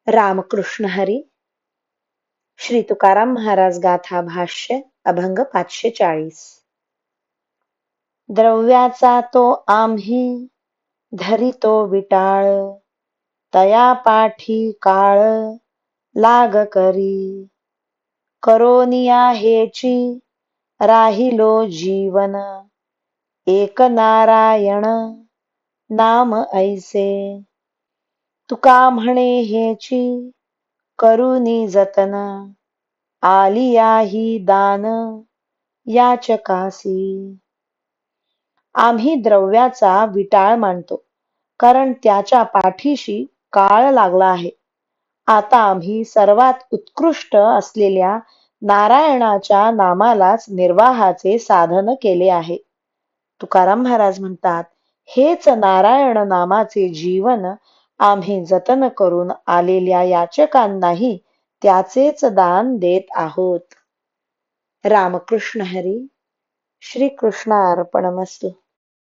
रामकृष्ण हरी. श्री तुकाराम महाराज गाथा भाष्य अभंग 540. द्रव्याचा तो आम्ही धरितो विटाळ, तया पाठी काळ लाग करी. करोनिया हेची राहिलो जीवन, एक नारायण नाम ऐसे. तुका म्हणे हेची करुनी जतन, आलियाही दान याचकासी. आम्ही द्रव्याचा विटाळ मानतो, कारण त्याच्या पाठीशी काळ लागला आहे. आता आम्ही सर्वात उत्कृष्ट असलेल्या नारायणाच्या नामालाच निर्वाहाचे साधन केले आहे. तुकाराम महाराज म्हणतात, हेच नारायण नामाचे जीवन आम्ही जतन करून आलेल्या याचकांनाही त्याचेच दान देत आहोत. रामकृष्ण हरी. श्री कृष्ण अर्पणमस्तु.